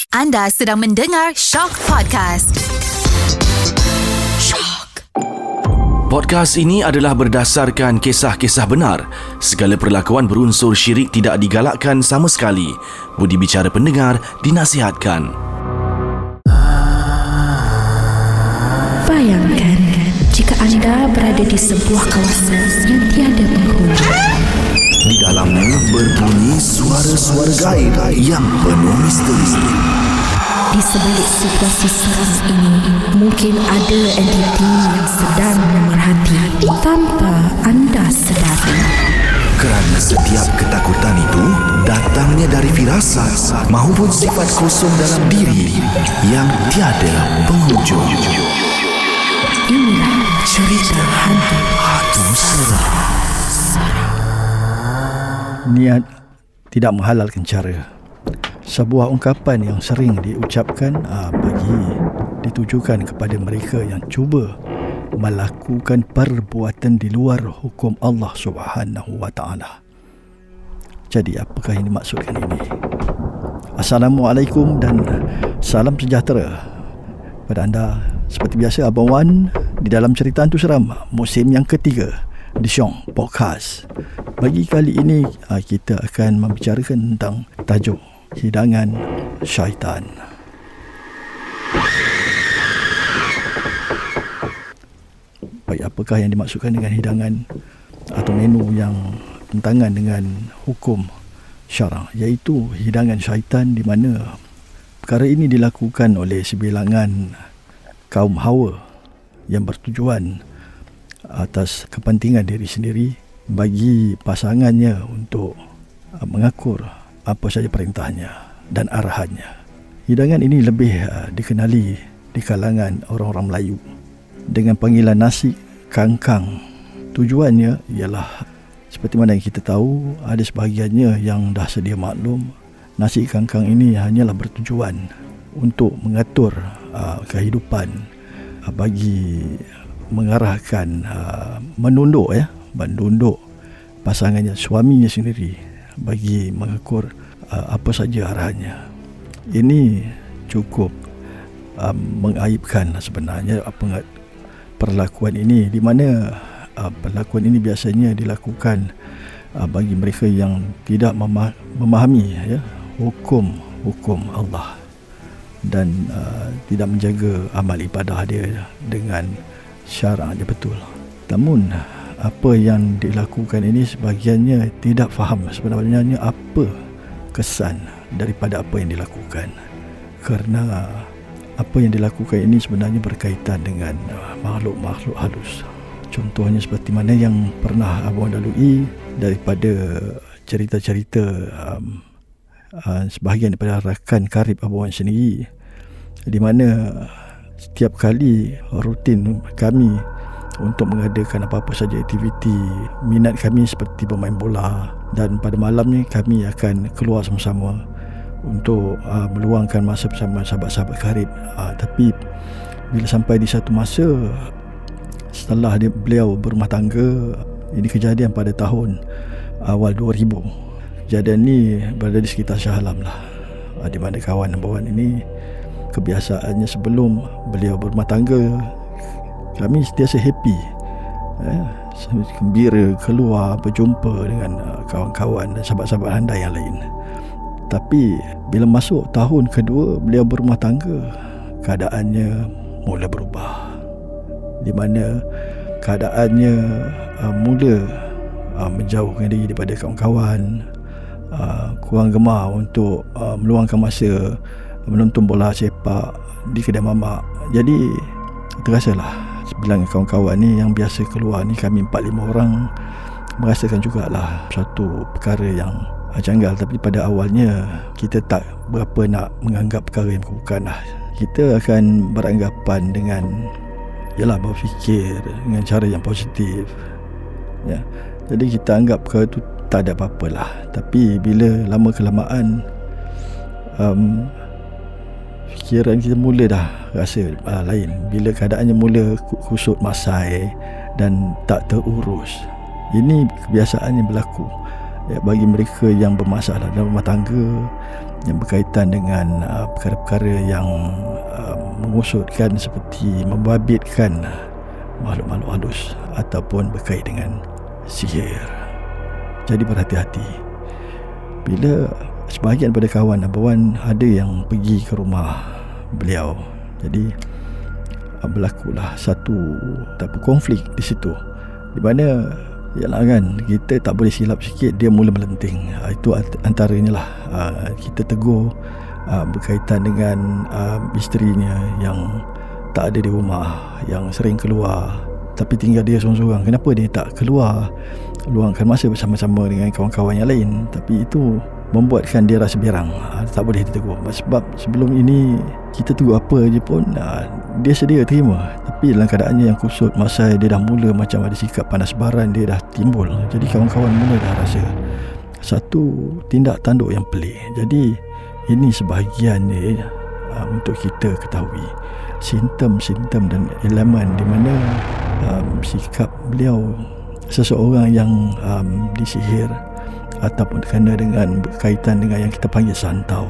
Anda sedang mendengar Shock Podcast. Shock. Podcast ini adalah berdasarkan kisah-kisah benar. Segala perlakuan berunsur syirik tidak digalakkan sama sekali. Budi bicara pendengar dinasihatkan. Bayangkan jika anda berada di sebuah kawasan yang tiada penghuni. Di dalamnya berbunyi suara-suara gaib yang penuh misteri. Di sebalik situasi seram ini, mungkin ada entiti yang sedang memerhati tanpa anda sedari. Kerana setiap ketakutan itu datangnya dari firasat maupun sifat kosong dalam diri yang tiada penghujung. Inilah cerita hantu seram. Niat tidak menghalalkan cara. Sebuah ungkapan yang sering diucapkan bagi ditujukan kepada mereka yang cuba melakukan perbuatan di luar hukum Allah Subhanahu wa taala. Jadi apakah yang dimaksudkan ini? Assalamualaikum dan salam sejahtera pada anda. Seperti biasa, Abang Wan di dalam cerita hantu seram musim yang ketiga di Shock Podcast. Bagi kali ini kita akan membicarakan tentang tajuk hidangan syaitan. Baik, apakah yang dimaksudkan dengan hidangan atau menu yang bertentangan dengan hukum syarak, iaitu hidangan syaitan, di mana perkara ini dilakukan oleh sebilangan kaum Hawa yang bertujuan atas kepentingan diri sendiri bagi pasangannya untuk mengakur apa saja perintahnya dan arahannya. Hidangan ini lebih dikenali di kalangan orang-orang Melayu dengan panggilan nasi kangkang. Tujuannya ialah seperti mana yang kita tahu, ada sebahagiannya yang dah sedia maklum, nasi kangkang ini hanyalah bertujuan untuk mengatur kehidupan bagi mengarahkan menunduk pasangannya, suaminya sendiri, bagi mengakur apa saja arahannya. Ini cukup mengaibkan sebenarnya perlakuan ini, di mana perlakuan ini biasanya dilakukan bagi mereka yang tidak memahami hukum Allah dan tidak menjaga amal ibadah dia dengan syarak dia betul. Namun apa yang dilakukan ini sebahagiannya tidak faham sebenarnya apa kesan daripada apa yang dilakukan, kerana apa yang dilakukan ini sebenarnya berkaitan dengan makhluk-makhluk halus. Contohnya seperti mana yang pernah abang lalui daripada cerita-cerita sebahagian daripada rakan karib abang sendiri, di mana setiap kali rutin kami untuk mengadakan apa-apa saja aktiviti minat kami seperti bermain bola, dan pada malamnya kami akan keluar sama-sama untuk meluangkan masa bersama sahabat-sahabat karib. Tapi bila sampai di satu masa setelah beliau berumah tangga, ini kejadian pada tahun awal 2000. Kejadian ni berada di sekitar Shah Alam lah, di mana kawan abang ini kebiasaannya sebelum beliau berumah tangga, kami sentiasa happy, gembira keluar berjumpa dengan kawan-kawan dan sahabat-sahabat anda yang lain. Tapi bila masuk tahun kedua beliau berumah tangga, keadaannya mula berubah, di mana keadaannya mula menjauhkan diri daripada kawan-kawan, kurang gemar untuk meluangkan masa menonton bola sepak di kedai mamak. Jadi terasalah sebilangan kawan-kawan ni yang biasa keluar ni, kami 4-5 orang, merasakan jugalah satu perkara yang janggal. Tapi pada awalnya kita tak berapa nak menganggap perkara yang bukan lah. Kita akan beranggapan dengan berfikir dengan cara yang positif, ya. Jadi kita anggap perkara tu tak ada apa-apalah. Tapi bila lama kelamaan fikiran kita mula dah rasa lain. Bila keadaannya mula kusut masai dan tak terurus. Ini kebiasaan yang berlaku bagi mereka yang bermasalah dalam rumah tangga, yang berkaitan dengan perkara-perkara yang mengusutkan seperti membabitkan makhluk-makhluk halus ataupun berkait dengan sihir. Jadi berhati-hati. Bila sebahagian pada kawan Abang Wan ada yang pergi ke rumah beliau, jadi berlakulah satu konflik di situ, di mana yalah kan, kita tak boleh silap sikit dia mula melenting. Itu antaranya lah. Kita tegur berkaitan dengan isterinya yang tak ada di rumah, yang sering keluar tapi tinggal dia seorang-seorang. Kenapa dia tak keluar, luangkan masa bersama-sama dengan kawan-kawan yang lain? Tapi itu membuatkan dia rasa berang. Tak boleh ditegur. Sebab sebelum ini kita tegur apa je pun dia sedia terima. Tapi dalam keadaannya yang kusut, masa dia dah mula macam ada sikap panas baran, dia dah timbul. Jadi kawan-kawan mula dah rasa satu tindak tanduk yang pelik. Jadi ini sebahagiannya untuk kita ketahui simptom-simptom dan elemen di mana sikap beliau seseorang yang disihir ataupun kena dengan berkaitan dengan yang kita panggil santau.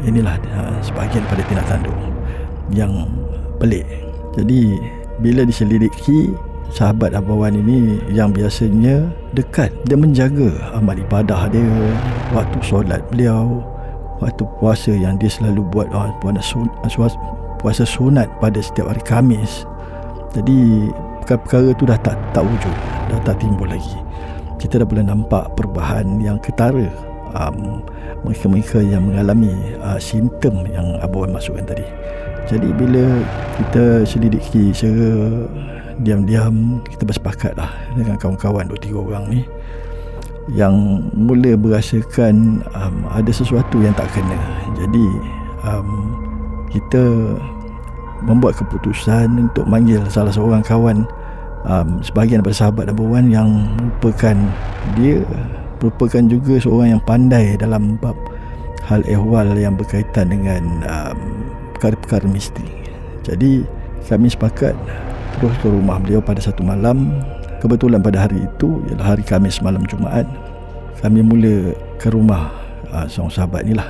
Inilah sebahagian pada tindak tanduk yang pelik. Jadi bila diselidiki, sahabat Abang Wan ini yang biasanya dekat, dia menjaga amal ibadah dia, waktu solat beliau, waktu puasa yang dia selalu buat, puasa sunat pada setiap hari Khamis. Jadi perkara-perkara tu dah tak wujud, dah tak timbul lagi. Kita dah boleh nampak perubahan yang ketara mereka-mereka yang mengalami simptom yang Abang Wan masukkan tadi. Jadi bila kita selidiki secara diam-diam, kita bersepakat lah dengan kawan-kawan 2-3 orang ni yang mula berasakan ada sesuatu yang tak kena. Jadi kita membuat keputusan untuk manggil salah seorang kawan, sebahagian daripada sahabat Abang Wan yang merupakan juga seorang yang pandai dalam bab hal ehwal yang berkaitan dengan perkara-perkara misteri. Jadi kami sepakat terus ke rumah beliau pada satu malam. Kebetulan pada hari itu ialah hari Khamis malam Jumaat. Kami mula ke rumah seorang sahabat ni lah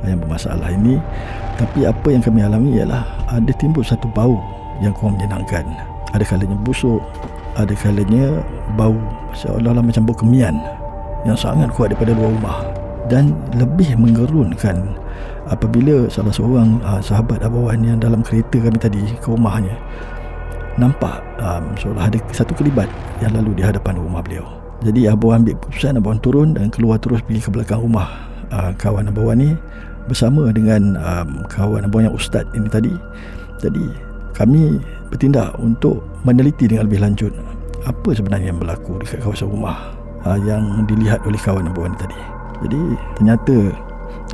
yang bermasalah ini. Tapi apa yang kami alami ialah ada timbul satu bau yang kurang menyenangkan. Ada kalanya busuk, ada kalanya bau seolah-olah macam bau kemian yang sangat kuat daripada luar rumah. Dan lebih menggerunkan apabila salah seorang sahabat Abang Wan yang dalam kereta kami tadi ke rumahnya nampak seolah ada satu kelibat yang lalu di hadapan rumah beliau. Jadi Abang Wan ambil keputusan, Abang Wan turun dan keluar terus pergi ke belakang rumah kawan Abang Wan ni bersama dengan kawan Abang Wan yang ustaz ini tadi. Jadi kami bertindak untuk meneliti dengan lebih lanjut apa sebenarnya yang berlaku dekat kawasan rumah yang dilihat oleh kawan Abang Wan tadi. Jadi ternyata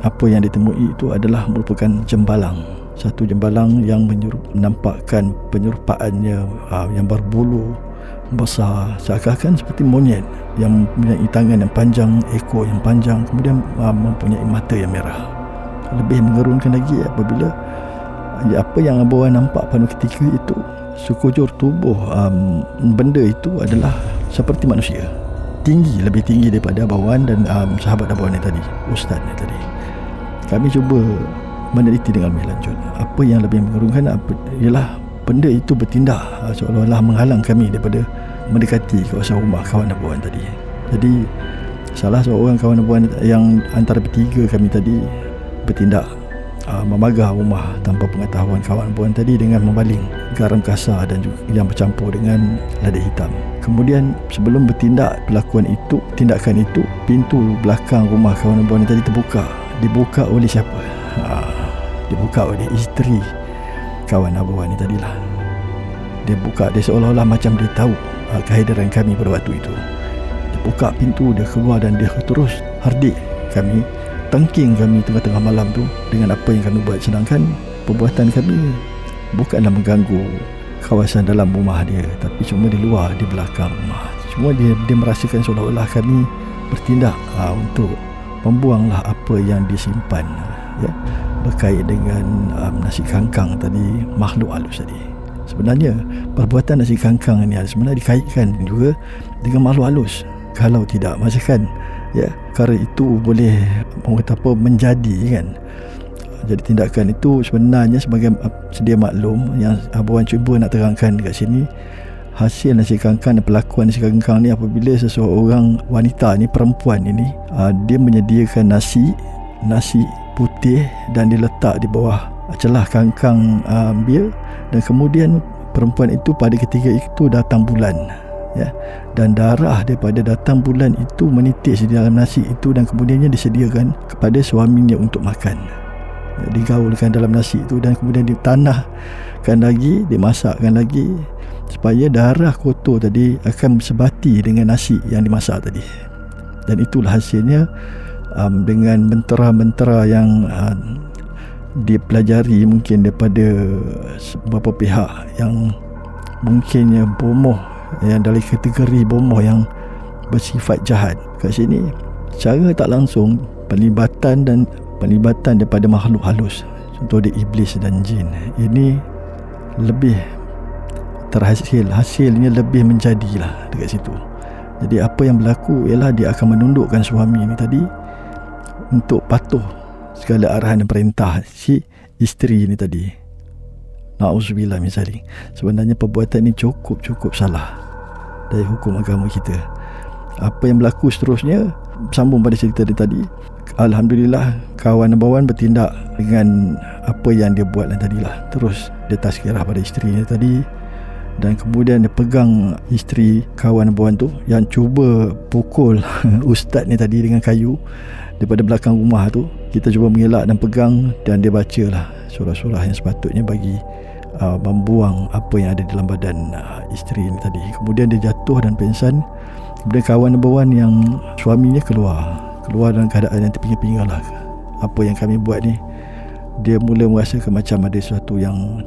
apa yang ditemui itu adalah merupakan jembalang. Satu jembalang yang menampakkan penyerupaannya yang berbulu besar, seakan-akan seperti monyet yang mempunyai tangan yang panjang, ekor yang panjang, kemudian mempunyai mata yang merah. Lebih menggerunkan lagi apabila apa yang Abang Wan nampak pada ketika itu, sekujur tubuh benda itu adalah seperti manusia, tinggi, lebih tinggi daripada Abang Wan dan sahabat Abang Wan ni tadi, ustaz ni tadi. Kami cuba meneliti dengan lebih lanjut. Apa yang lebih menggerunkan ialah benda itu bertindak seolah-olah menghalang kami daripada mendekati kawasan rumah kawan Abang Wan tadi. Jadi salah seorang kawan Abang Wan yang antara bertiga kami tadi bertindak memagah rumah tanpa pengetahuan kawan Abang Wan tadi dengan membaling garam kasar dan juga yang bercampur dengan lada hitam. Kemudian sebelum bertindak tindakan itu, pintu belakang rumah kawan Abang Wan tadi terbuka. Dibuka oleh siapa? Dibuka oleh isteri kawan Abang Wan ni tadilah. Dia buka, dia seolah-olah macam dia tahu kehadiran kami pada waktu itu. Dia buka pintu, dia keluar dan dia terus hardik kami, tengking kami tengah-tengah malam tu dengan apa yang kami buat. Sedangkan perbuatan kami bukanlah mengganggu kawasan dalam rumah dia, tapi cuma di luar, di belakang rumah. Cuma dia merasakan seolah-olah kami bertindak untuk membuanglah apa yang disimpan berkait dengan nasi kangkang tadi, makhluk halus tadi. Sebenarnya perbuatan nasi kangkang ini sebenarnya dikaitkan juga dengan makhluk halus. Kalau tidak, masakan ya, perkara itu boleh orang kata apa menjadi kan. Jadi tindakan itu sebenarnya sebagai sedia maklum yang Abang cuba nak terangkan dekat sini, hasil nasi kangkang dan pelakuan nasi kangkang ni apabila seseorang wanita ni, perempuan ini, dia menyediakan nasi putih dan diletak di bawah celah kangkang dia, dan kemudian perempuan itu pada ketika itu datang bulan, ya, dan darah daripada datang bulan itu menitis di dalam nasi itu dan kemudiannya disediakan kepada suaminya untuk makan. Digaulkan dalam nasi itu dan kemudian ditanahkan lagi, dimasakkan lagi supaya darah kotor tadi akan bersebati dengan nasi yang dimasak tadi. Dan itulah hasilnya dengan mentera-mentera yang dipelajari mungkin daripada beberapa pihak yang mungkinnya bomoh, yang dari kategori bomoh yang bersifat jahat. Kat sini secara tak langsung pelibatan daripada makhluk halus, contoh dia iblis dan jin, ini lebih hasilnya lebih menjadilah dekat situ. Jadi apa yang berlaku ialah dia akan menundukkan suami ni tadi untuk patuh segala arahan dan perintah si isteri ni tadi. Na'udzubillah min zalik. Sebenarnya perbuatan ni cukup salah dari hukum agama kita. Apa yang berlaku seterusnya, sambung pada cerita dia tadi, alhamdulillah kawan Abawan bertindak dengan apa yang dia buat tadilah. Terus dia tazkirah pada isteri dia tadi, dan kemudian dia pegang isteri kawan Abawan tu yang cuba pukul ustaz ni tadi dengan kayu daripada belakang rumah tu. Kita cuba mengelak dan pegang, dan dia bacalah surah-surah yang sepatutnya bagi membuang apa yang ada dalam badan isteri ni tadi. Kemudian dia jatuh dan pingsan. Kemudian kawan Abawan yang suaminya keluar dalam keadaan yang terpinga-pinga lah. Apa yang kami buat ni, dia mula merasakan macam ada sesuatu yang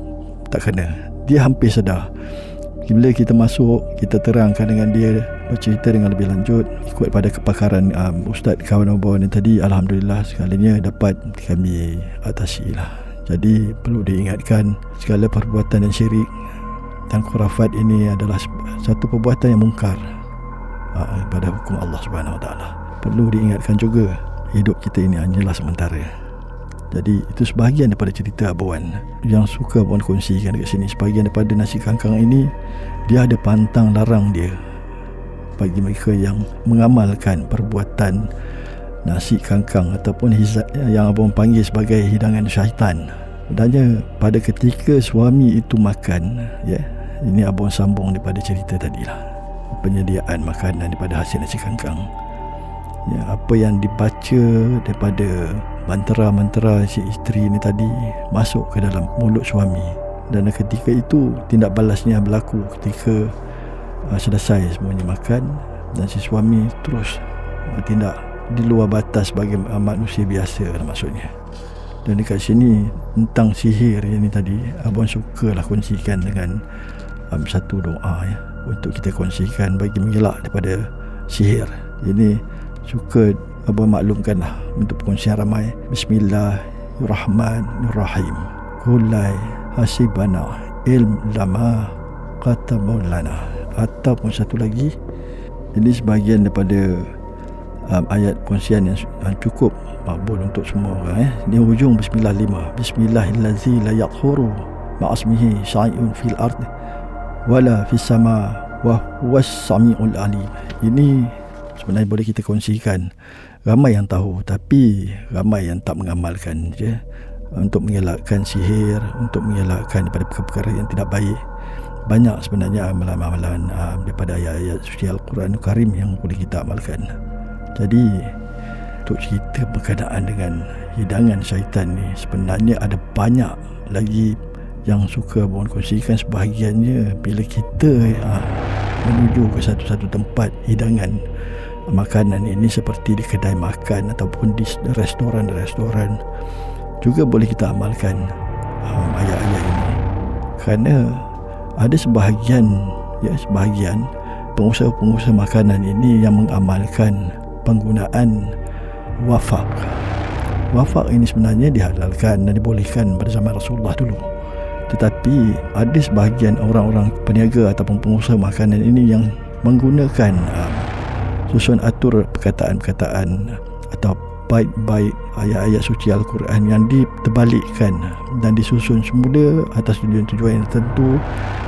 tak kena. Dia hampir sedar. Bila kita masuk, kita terangkan dengan dia, bercerita dengan lebih lanjut ikut pada kepakaran ustaz kawan Abawan yang tadi. Alhamdulillah sekalinya dapat kami atasi lah. Jadi perlu diingatkan, segala perbuatan dan syirik dan khurafat ini adalah satu perbuatan yang mungkar pada hukum Allah Subhanahu Wa Taala. Perlu diingatkan juga, hidup kita ini hanyalah sementara. Jadi itu sebahagian daripada cerita Abawan yang suka Abawan kongsikan dekat sini. Sebahagian daripada nasi kangkang ini, dia ada pantang larang dia bagi mereka yang mengamalkan perbuatan nasi kangkang ataupun yang Abawan panggil sebagai hidangan syaitan. Sebenarnya pada ketika suami itu makan, ya, ini Abawan sambung daripada cerita tadilah, penyediaan makanan daripada hasil nasi kangkang. Ya, apa yang dibaca daripada mantra-mantra si isteri ni tadi masuk ke dalam mulut suami, dan ketika itu tindak balasnya berlaku ketika selesai semuanya makan, dan si suami terus bertindak di luar batas bagi manusia biasa lah maksudnya. Dan dekat sini tentang sihir ini tadi, Abang sukalah kongsikan dengan satu doa ya, untuk kita kongsikan bagi mengelak daripada sihir. Ini suka Abang maklumkanlah untuk perkongsian ramai. Bismillahirrahmanirrahim. Kulai hasibana ilm lama kata maulana. Ataupun satu lagi, ini sebahagian daripada ayat perkongsian yang cukup makbul untuk semua orang. Di hujung Bismillah 5, Bismillahillazi la yakhuru ma'asmihi syai'un fil ard wala fis sama wa huwas sami'ul alim. Ini sebenarnya boleh kita kongsikan. Ramai yang tahu, tapi ramai yang tak mengamalkan je, untuk mengelakkan sihir, untuk mengelakkan daripada perkara-perkara yang tidak baik. Banyak sebenarnya amalan-amalan daripada ayat-ayat suci Al-Quran Karim yang boleh kita amalkan. Jadi untuk cerita berkenaan dengan hidangan syaitan ni, sebenarnya ada banyak lagi yang suka Abang kongsikan. Sebahagiannya bila kita menuju ke satu-satu tempat hidangan makanan ini, seperti di kedai makan ataupun di restoran-restoran, juga boleh kita amalkan ayat-ayat ini. Kerana ada sebahagian pengusaha-pengusaha makanan ini yang mengamalkan penggunaan wafak. Wafak ini sebenarnya dihalalkan dan dibolehkan pada zaman Rasulullah dulu. Tetapi ada sebahagian orang-orang peniaga ataupun pengusaha makanan ini yang menggunakan susun atur perkataan-perkataan atau bait-bait ayat-ayat suci Al-Quran yang diterbalikkan dan disusun semula atas tujuan-tujuan yang tertentu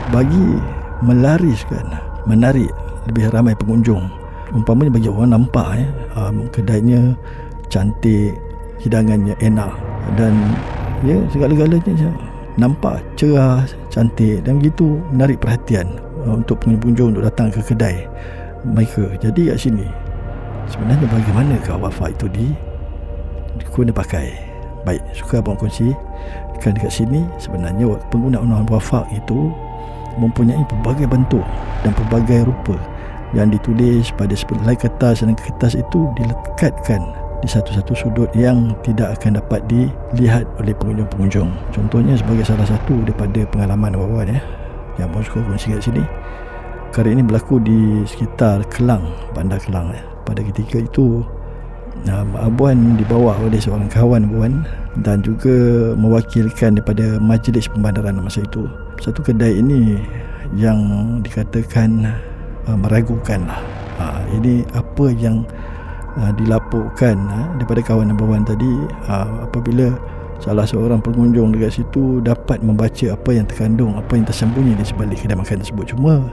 bagi menarik lebih ramai pengunjung. Umpamanya bagi orang nampak kedainya cantik, hidangannya enak dan segala-galanya nampak cerah, cantik dan begitu menarik perhatian untuk pengunjung untuk datang ke kedai mereka. Jadi kat sini sebenarnya bagaimanakah wafa itu diguna pakai? Baik, suka abang kongsi kan dekat sini sebenarnya penggunaan wafa itu mempunyai pelbagai bentuk dan pelbagai rupa yang ditulis pada helai kertas, dan kertas itu dilekatkan di satu-satu sudut yang tidak akan dapat dilihat oleh pengunjung-pengunjung. Contohnya sebagai salah satu daripada pengalaman abang yang abang suka kongsi kat sini, perkara ini berlaku di sekitar Kelang, Bandar Kelang. Pada ketika itu Abuan dibawa oleh seorang kawan Abuan dan juga mewakilkan daripada majlis pembandaran masa itu. Satu kedai ini yang dikatakan meragukan lah. Ini apa yang dilaporkan daripada kawan Abuan tadi, apabila salah seorang pengunjung dekat situ dapat membaca apa yang terkandung, apa yang tersembunyi di sebalik kedai makan tersebut. Cuma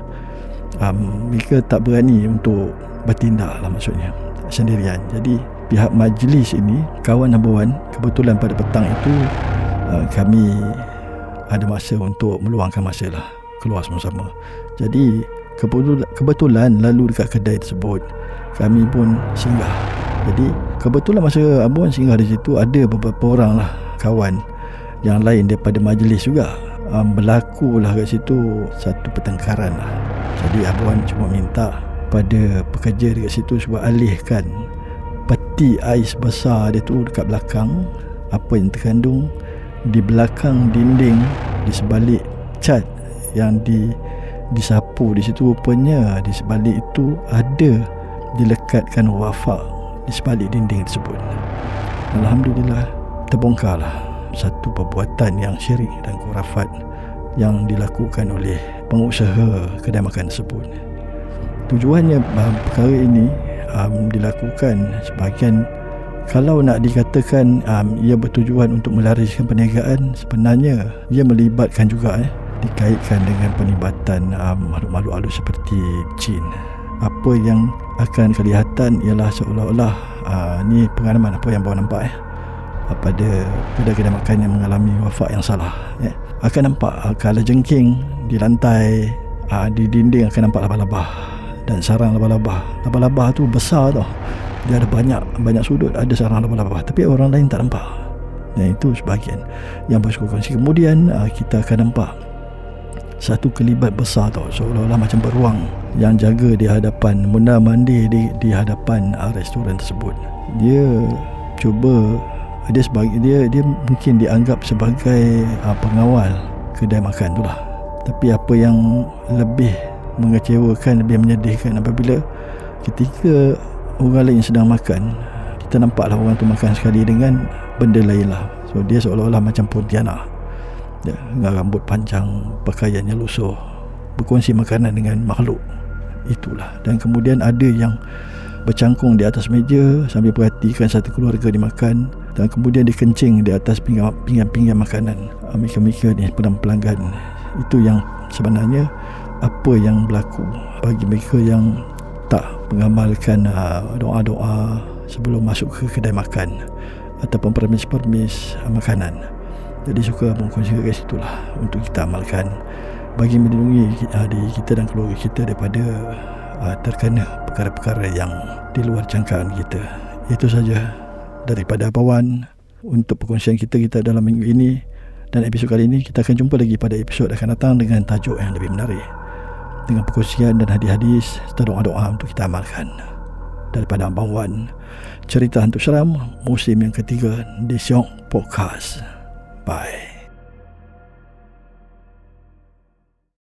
mereka tak berani untuk bertindak lah, maksudnya sendirian. Jadi pihak majlis ini, kawan Abuan, kebetulan pada petang itu kami ada masa untuk meluangkan masa lah, keluar sama-sama. Jadi kebetulan lalu dekat kedai tersebut, kami pun singgah. Jadi kebetulan masa Abuan singgah di situ, ada beberapa orang lah kawan yang lain daripada majlis juga. Berlakulah kat situ satu pertengkaran lah. Jadi Abuan cuma minta pada pekerja dekat situ supaya alihkan peti ais besar dia tu dekat belakang, apa yang terkandung di belakang dinding di sebalik cat yang disapu di situ. Rupanya di sebalik itu ada dilekatkan wafa di sebalik dinding tersebut. Alhamdulillah terbongkarlah satu perbuatan yang syirik dan khurafat yang dilakukan oleh pengusaha kedai makan tersebut. Tujuannya perkara ini dilakukan sebahagian, kalau nak dikatakan ia bertujuan untuk melariskan perniagaan, sebenarnya ia melibatkan juga dikaitkan dengan penibatan makhluk-makhluk halus seperti jin. Apa yang akan kelihatan ialah seolah-olah ni pengalaman apa yang bawa nampak pada kedai makan yang mengalami wafat yang salah. Akan nampak kalau jengking di lantai, di dinding akan nampak labah-labah dan sarang labah-labah. Labah-labah tu besar tau, dia ada banyak sudut, ada sarang labah-labah, tapi orang lain tak nampak. Dan itu sebahagian yang bersyukur kongsi. Kemudian kita akan nampak satu kelibat besar tau, seolah-olah macam beruang yang jaga di hadapan munda mandi di hadapan restoran tersebut. Dia mungkin dianggap sebagai pengawal kedai makan tu lah. Tapi apa yang lebih mengecewakan, lebih menyedihkan, apabila ketika orang lain sedang makan, kita nampaklah orang tu makan sekali dengan benda lain lah. So dia seolah-olah macam pontianak, dengan rambut panjang, pakaiannya lusuh, berkongsi makanan dengan makhluk itulah. Dan kemudian ada yang bercangkung di atas meja sambil perhatikan satu keluarga dimakan, dan kemudian dia kencing di atas pinggan makanan mereka ni, pelanggan. Itu yang sebenarnya apa yang berlaku bagi mereka yang tak mengamalkan doa-doa sebelum masuk ke kedai makan ataupun permis makanan. Jadi suka mengkongsikan kat situlah untuk kita amalkan bagi melindungi diri kita dan keluarga kita daripada terkena perkara-perkara yang di luar jangkaan kita. Itu saja daripada Abawan untuk perkongsian kita dalam minggu ini. Dan episod kali ini kita akan jumpa lagi pada episod akan datang dengan tajuk yang lebih menarik, dengan perkongsian dan hadis-hadis serta doa-doa untuk kita amalkan. Daripada Abang Wan, cerita hantu seram musim yang ketiga di Syok Podcast. Bye.